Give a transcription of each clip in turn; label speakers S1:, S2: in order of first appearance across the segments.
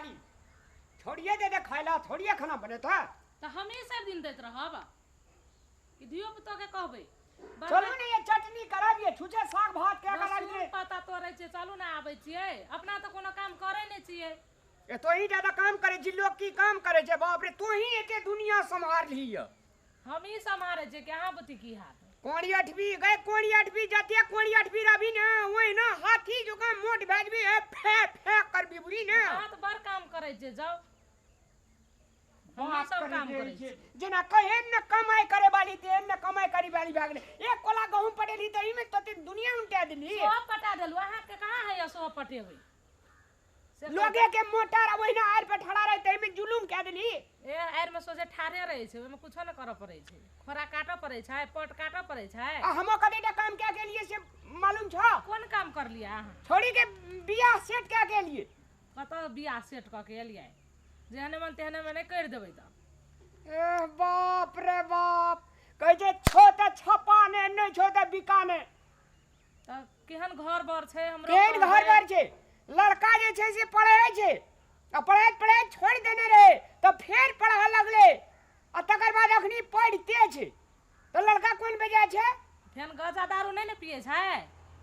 S1: वाली छोड़िए दे खाइला थोड़िए खाना बने
S2: तो हमें सब दिन देत रहब कि धियो पुतो के कहबे
S1: चलू ने ये चटनी कराबिए छुछे साग भात के कराबिए
S2: पता तोरे छे चलू ना आबै छिए अपना तो कोनो काम करे नै छिए
S1: ए तो ही ज्यादा काम करे जी लोग की काम करे छे बाप रे तू ही एते दुनिया संभाल लिया
S2: हम ही संभारे छे के हां बती की हाथ
S1: कोणी अठवी गए कोणी अठवी जाते कोणी अठवी रवि ना ओए ना हाथी जो का मोट भेजबी है फे फे कर भी बुरी ना
S2: हाथ बर काम करे छे जाओ हम सब काम करे छे
S1: जना कहे न कमाई करे वाली ते न कमाई करी वाली भागले एक कोला गहूं पटेली त ई में तते दुनिया उल्टा देली
S2: सो पटा देलु अहाँ के कहां है सो पटेबै
S1: लोगे के मोटर ओइना आर पे ठड़ा रहे तई में जुलुम के देली
S2: ए आर में सोजे ठारे रहे छे ओइ में कुछो न करे पड़े छे खोरा काटो पड़े छे पट काटो पड़े छे
S1: हमो कदेटा काम के लिए से मालूम छ
S2: कोन काम कर लिया अहाँ
S1: छोड़ी के बियाह सेट के लिए
S2: कत बियाह सेट क के एलियै जेहने मन तेहने में नहीं कर देबै त
S1: ए बाप रे बाप कह जे छोटे छपा ने नहीं छोटे बिकाने
S2: त केहन घर बर छे हमरो
S1: केहन घर बर छे लड़का जे छे से पढ़े छे आ पढ़े छोड़ देने रहे तो फिर पढ़ा लगले आ तकर बाद अखनी पढ़ते छे तो लड़का कोन बजा छे
S2: फेन गजा दारू नहीं ने पिए छे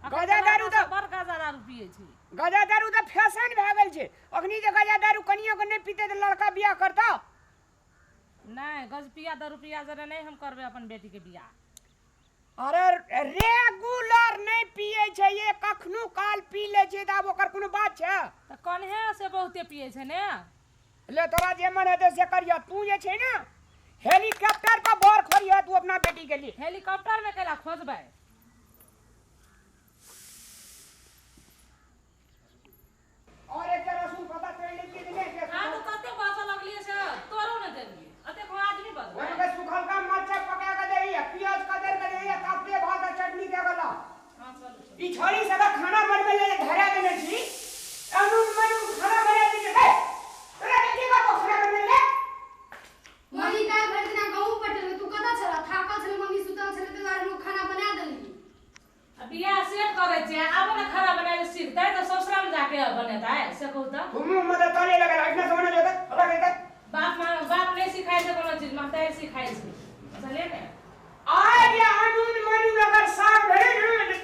S1: गजा दारू तो
S2: बर गजा दारू पिए छे
S1: गजा दारू तो फैशन भ गेल छे अखनी जे गजा दारू कनियो के नहीं पीते तो लड़का बियाह करता
S2: नहीं गज पिया दारू पिया जरे नहीं हम करबे अपन बेटी के बियाह
S1: अरे रेगुलर नहीं पिए छे ये कखनु काल पी ले छे त ओकर कोनो बात छे
S2: त कन्हे से बहुते पिए छे ने
S1: ले तोरा जे मन हेते से करिया तू जे छे ना हेलीकॉप्टर पर बोर खोरिया तू अपना बेटी के लिए
S2: हेलीकॉप्टर में केला खोजबै
S1: और एक जरा सुन पता चल ले के ले
S2: हां तो कते बासा लगलिए से तोरो न देलिए अते को आदमी बस
S1: ओए के सुखल का मरचा पका के देई प्याज कदर के देई कापते भात चटनी के गला
S2: हां चलो
S1: ई छोरी सब खाना बनबे ले धरा देने छी अनु मनु खाना बना दी के तोरा के का खाना बनबे ले
S3: मम्मी का भर दिन गहूं पटेल तू कदा छला थाकल छले मम्मी सुतल छले ते दुआरे हम खाना बना देली
S2: अब बियाह सेट करे छे आब न खाना बनाए सीखतै त ससुराल में जाके बनेतै से कहू त
S1: तुम मदद करे लगा इतना समझ जोता अलग है
S2: बाप नहीं सिखाई से कोनो चीज माता ही सिखाई से चले ने
S1: आज ये अनून मनु अगर साग भरे न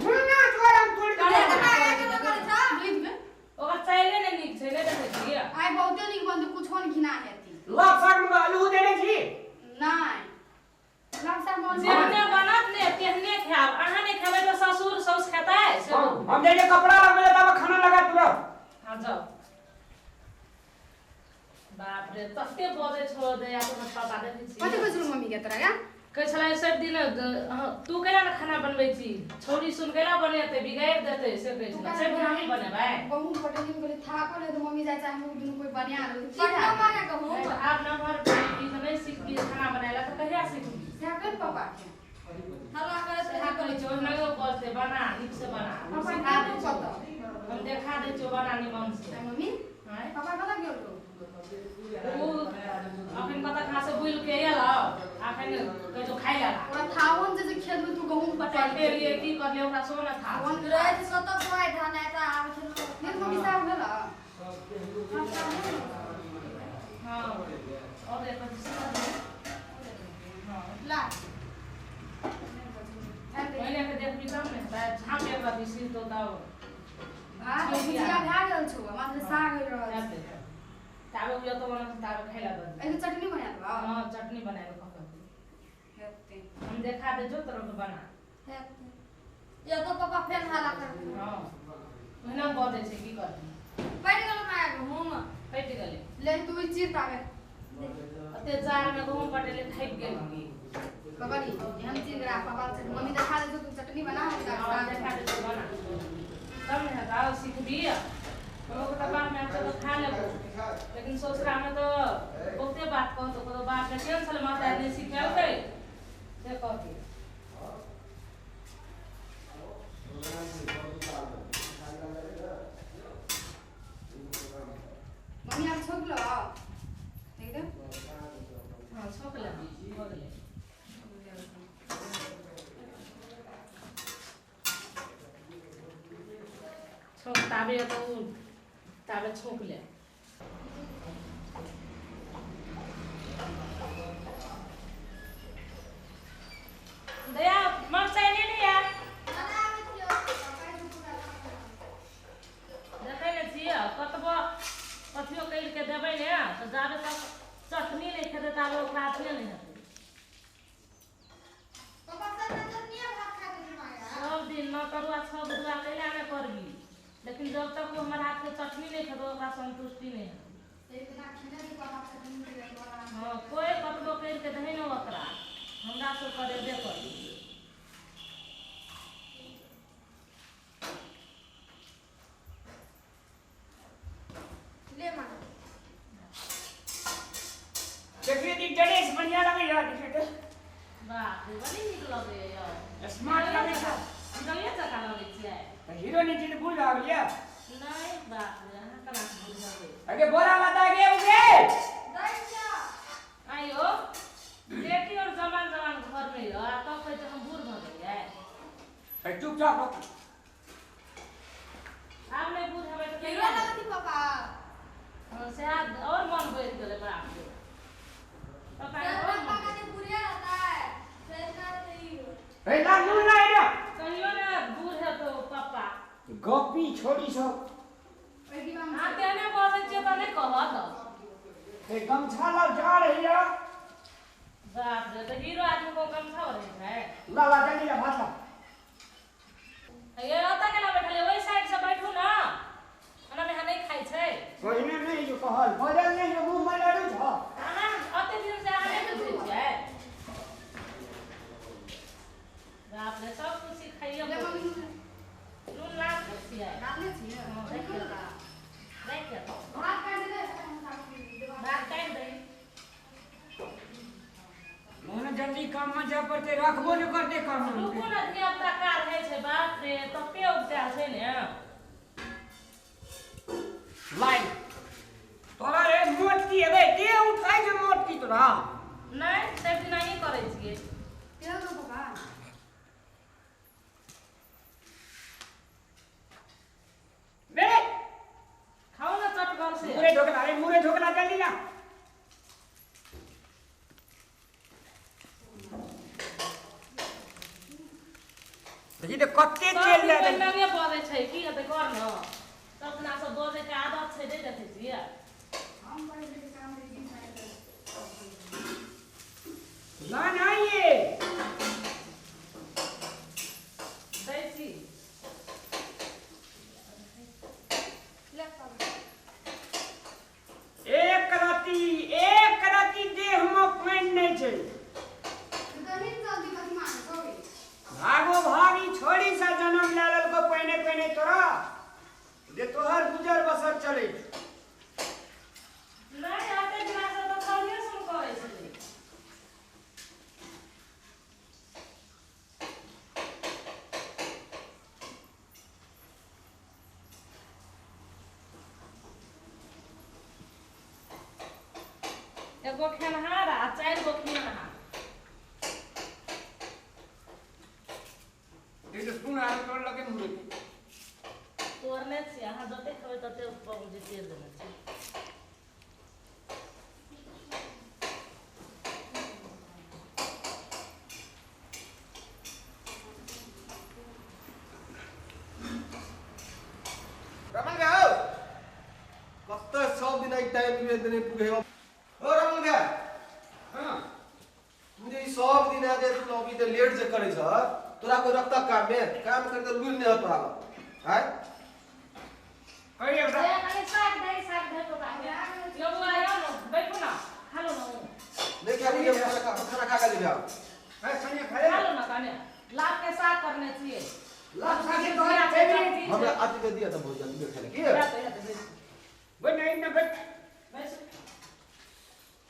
S1: धुना जोरम तोड़
S3: अरे
S1: के
S3: कटा के कर था ब्लिंक में
S2: ओकर चाइले ने निक छै ने देखै छियै
S3: आइ बहुते निक बंद कुछ होन घिना हेती
S1: लाख साग में आलू देने छी
S3: नहीं लमसा मन
S2: जेहने बनत ने तेहने खाब अहाँ नहीं खेबै तो ससुर सौस खेतै से
S1: हम जे कपड़ा लगले तब खाना लगा तुरंत
S2: हां जाओ बाप रे तते बजे छोड़ दे या तो पता दे छी
S3: कते बजरू मम्मी के तोरा या
S2: कह छलै सब दिन तू केला न खाना बनबै छी छोरी सुन केला बनेते बिगाड़ देते से कहै छलै सब दिन हमही बनेबै
S3: गहूं पटेल के थाकल है तो मम्मी जाय चाहे हम दुनु कोई बढ़िया रहे कितना माने गहूं
S2: आप न भर ई तो नहीं सीखबी खाना बनाएला तो कहिया सीखबी
S3: साकल पापा के हल्ला करे से
S2: हाकल चो नयो बोलते बना नीक से बना
S3: पापा
S2: सिखा
S3: का
S2: दे
S3: पता
S2: हम देखा दे चो बना निमन से
S3: मम्मी
S2: हैं
S3: पापा कदा गेल तो
S2: उ अखन कता खा से बुइल के एला अखन के जो खाइ ला
S3: ओरा थावन जे खेल में तू गहूं पटेल
S2: पटे लिए की करले ओकरा सोना था
S3: वन रहे थे सत सोय धान आता आवे छलो फिर मम्मी साहब भेला
S2: हां और देखो हां
S3: ला
S2: पहले के देख भी तब ने झाम एक बार दिसी तो दाओ
S3: हां तो भुजिया भा गेल छौ मात्र साग होय रहल
S2: ताबे उया तो बना ताबे खाइला दे
S3: एगो चटनी बना दो
S2: हां चटनी बनाए लो पका
S3: हेते
S2: हम देखा दे जो तरह के बना
S3: हेते ये तो पापा फेन हाला कर
S2: हां महीना बदे छे की कर
S3: बैठ गेल माया गहूं
S2: कटि गेले
S3: ले तू ई चीर पावे
S2: अते जार में गहूं पटेले खाइ गेल
S3: बाबा नी हम चीर रहा पापा से मम्मी देखा दे तू चटनी बना हम
S2: हां देखा दे तो बना तब ने गाओ सीखबी तो तो बाप में तो खा लेबो लेकिन ससुरा में तो बहुते बात कह तो बाप ने केन साल माता ने सिखालकै से कहती
S3: मम्मी आप छोक लो एकदम
S2: हां छोक ले हो गेले छोक ताबे तो ताबे छोक ले दया मरचाई नहीं लिया देखे ने छियै कतबो कथियो कइल के देबै ने त जाबे तक चटनी नहीं खेते ताबे ओकरा अथिए नहीं हेतै सब दिन न करुआ छ बुधवा कैला ने करबी लेकिन जब तक वो हमारे हाथ के चटनी नहीं खेतो ओकरा संतुष्टि नहीं हेतै हाँ कोई कतबो कइल के दही न ओकरा हमरा सब करेबे करी
S1: देखिए दी ड्रेस बढ़िया लगे यार देखिए
S2: बाप रे बड़ी नीक लगे यार
S1: स्मार्ट लगे छै
S2: गलिया चका लगे छियै
S1: हीरो ने जी भूल आ गया
S2: नहीं बाप रे हां कना भूल जाबे
S1: आगे बोला बता के उगे
S2: आयो बेटी और जवान जवान घर में रह तब कहते हम बूढ़ भ गए
S1: ए चुपचाप रहो
S2: आप नहीं बूढ़ हमें तो
S3: हीरो लगती पापा
S2: हां से और मन बढ़ गेले बड़ा के पापा और
S3: पापा का तो बुढ़िया रहता है फिर का हीरो
S1: ए लालू ना रे
S2: कहियो ना बूढ़ है तो पापा
S1: गोपी छोड़ी सो
S2: हां तेने बोले जे तो नहीं कहत
S1: ए गमछा ला जा रही है
S2: बाप रे तो हीरो आदमी को गमछा हो रही है
S1: ला ला जल्दी ला भात ला
S2: ये ओता केना बैठले ओई साइड से बैठू ना अना में नहीं खाई छै
S1: कोइने नहीं जो कहल भजन नहीं जो मुंह में लड़ू छ
S2: अना अते दिन से आने तो छै बाप रे सब कुछ खाइए नून लाग छियै
S3: डालने छियै
S2: हां देखिए देखिए
S3: भात काट दे
S2: बात काट दे
S1: मोहन जल्दी काम में जा पड़ते रखबो न करते काम में
S2: रुको ना धिया पुता कार है छै बाप रे तते उपजा छै ने
S1: लाई तोरा रे मोट की हेबे ते उठाई जे मोट की तोरा
S2: नहीं तब नहीं करे छियै
S3: तेल दो पापा
S1: बे
S2: खाओ ना चटगर से
S1: मुरे ढोकला जल्दी ना देखी तो कत्ते चल जाए
S2: सब लगे बोले छै की हेतै कर न सब ना सब बोले के आदत छै दे देते छियै
S3: हम बड़े बड़े काम रे दिन
S1: ना ना ये
S2: दै छी
S3: ले पापा
S1: एक राती देह में पानी नहीं छै
S3: दही जल्दी कथि मार सोगे
S1: भागो भागी छोड़ी सा जन्म लालल को पहने पहने तोरा जे तोहर गुजर बसर चले
S2: नहीं आते बिना से तो खाइए सुन करे छै एगो खेनहार आ 4 गो खेनहार
S1: ये तो सुन आ तोड़ लगे मुरे
S2: तोरने छी अहाँ जते खेबै तते जे तेल देने छी
S4: रमन गया कत सब दिन एक टाइम में देने पुगे हो ओ रमन गया
S1: हां
S4: मुझे ई सब दिन आ दे तू अभी तो लेट से करे छ तोरा कोई रखता काम करे तो लूर नहीं तोरा हाय
S1: कहिए बता
S2: दे कनी साग दे तो बाकी यो आयो न बैठो ना खा लो ना
S4: देख अभी जब खाना खा के ले
S1: है सनिया खाए
S2: खा लो ना कने लात के साग करने छिए
S1: लाभ खाके तोहरा फेवरेट
S4: हमरा आती के दिया तो बहुत जल्दी खा ले की
S1: वो नहीं ना बैठ
S2: बस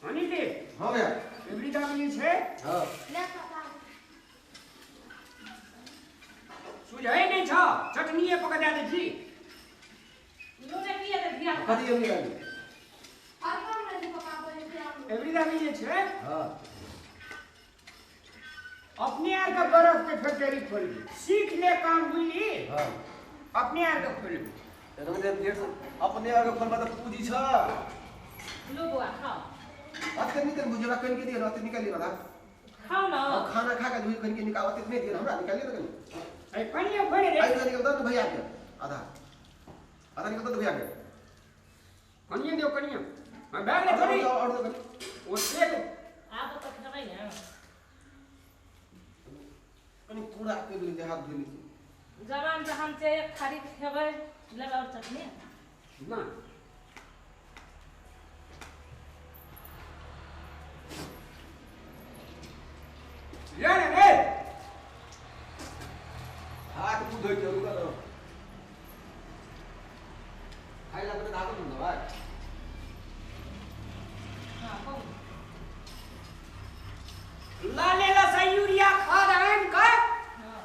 S1: हनी दे
S4: हां भैया
S1: एवरी दाम ये छे
S4: हां
S3: ले पापा
S1: सुझाए नहीं छ चटनी पका दे छी
S2: लो ने किए दे धिया
S4: कदी हम निकाली
S3: और काम रे पापा बोले थे आप
S1: एवरी दाम ये छे
S4: हां
S1: अपने यार का बर्फ के फैक्ट्री खोली सीख ले काम बुझली
S4: हां
S1: अपने यार का खोली
S4: रमन दे लेट अपने आगे खोलबा तो पूजी छ
S2: लो बुआ खाओ
S4: आज के निकल बुझला कन के दिया रात निकाली वाला
S2: खाओ ना
S4: अब खाना खा के धुई करके निकालत इतने देर हमरा निकालिए तो कनी
S1: ए कनिया खोले रे
S4: आई निकलता तो भैया के आधा आधा निकलता तो भैया के
S1: कनिया दियो कनिया मैं बैग ले थोड़ी
S4: और तो कनी
S1: वो एक
S2: आप तो खबै ना
S4: कनी पूरा के लिए हाथ धुई ली
S2: जवान जहान से एक थारी खेबै लेबै और चटनी
S1: ना रे
S4: हाथ मुंह धोई के रुका लो खाई ला बने धातो न भाई
S2: हां कहू
S1: लाले ला सही यूरिया खाद आन का
S2: हां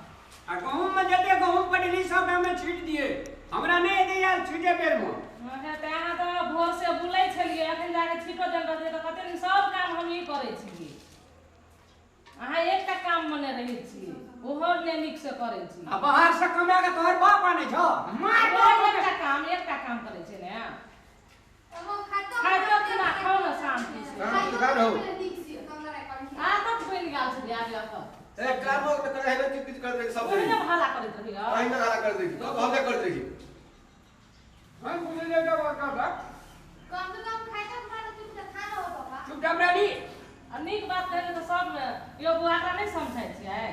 S1: आ गहूं में जते गहूं पड़ली सब हमें छीट दिए हमरा नहीं दे यार छीटे बेर में
S2: हां त अहाँ त भोर से बुलै छलिए अखन जाके छीटो देल रहते त कते दिन सब काम हम ही करै छियै अहाँ एकटा काम मने रहै छी ओहो ने नीक से करै छी
S1: आ बाहर से कमा के तोहर बाप आने छ मार
S2: रोज एकटा काम करै छै ने
S3: हम खातो
S2: खाइतो कि ना खाओ ना शांति से
S4: काम तो कर हो
S2: आ तो बन गेल छै आगे अब
S4: ए काम में करे है ना किछ कर दे सब
S2: ओहिने भाला करैत रही
S4: आई ना हाला कर देगी कब हमने कर देगी
S1: हम बोले ले जा का
S3: कम से कम खातो खाना तुम तो खाना हो पापा
S1: चुपचाप रही
S2: आ नीक बात कहले त सब यो बुआरा नहीं समझै छियै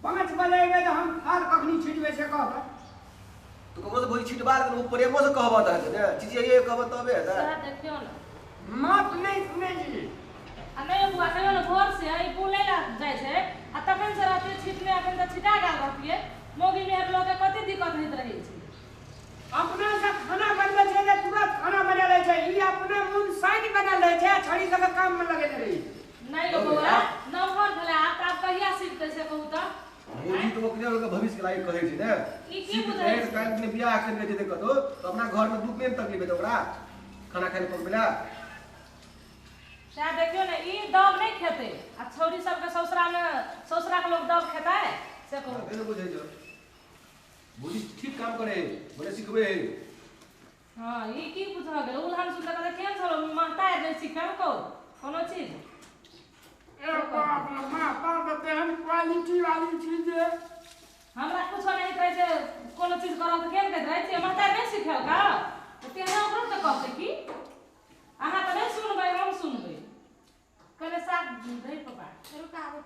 S1: 5 बजे में तो हम खाद कखनी छिटबे से कहब
S4: तो कमो से बोली छिटबार के प्रेमो से कहबा ता ने चीज ये कहबा तबे है
S2: सह देखियो ना
S1: मत नहीं सुने जी
S2: आ नहीं बुआ कहियो ना भोर से ई बुलै ला जाइ छै आ तखन से रहते छिटले अखन त छिटा गेल रहतिए मोगी मेहर लोग के कते दिक्कत होइत रहै छै
S1: अपना से खाना बनबै छै जे तुरंत खाना बना ले छै ई अपने मुंह साइड बना ले छै छड़ी सब काम में लगे रही
S2: नहीं यो बुआ नौकर भेला आप कहिया सीखते से कहू त
S4: मोदी तो ओकरे के भविष्य के लागि कहै छै ने
S2: ई की बुझै छै
S4: काल में बियाह करने जे देखो तो अपना घर में दुख नहीं तकलीफ है ओकरा खाना खाने को मिला
S2: सह देखियो ना ई दब नहीं खेते आ छौरी सब के ससुरा के लोग दब खेता है से कहू
S4: कहू बुझै जो बोली ठीक काम करे बोले सिखबे
S2: हां ई की बुझा गेल उलहन सुन के केन छलो महता है जे सिखल को कोनो चीज
S1: ए बाप रे मां बाप तेहन क्वालिटी वाली चीज
S2: हमरा कुछ नहीं कहै छै कोनो चीज करब त केन कहै छै महता नहीं सिखल का त तेहन ओकरो त कहते की अहाँ त नहीं सुनबै हम सुनबै कहले साथ दे पापा
S3: रुका आबे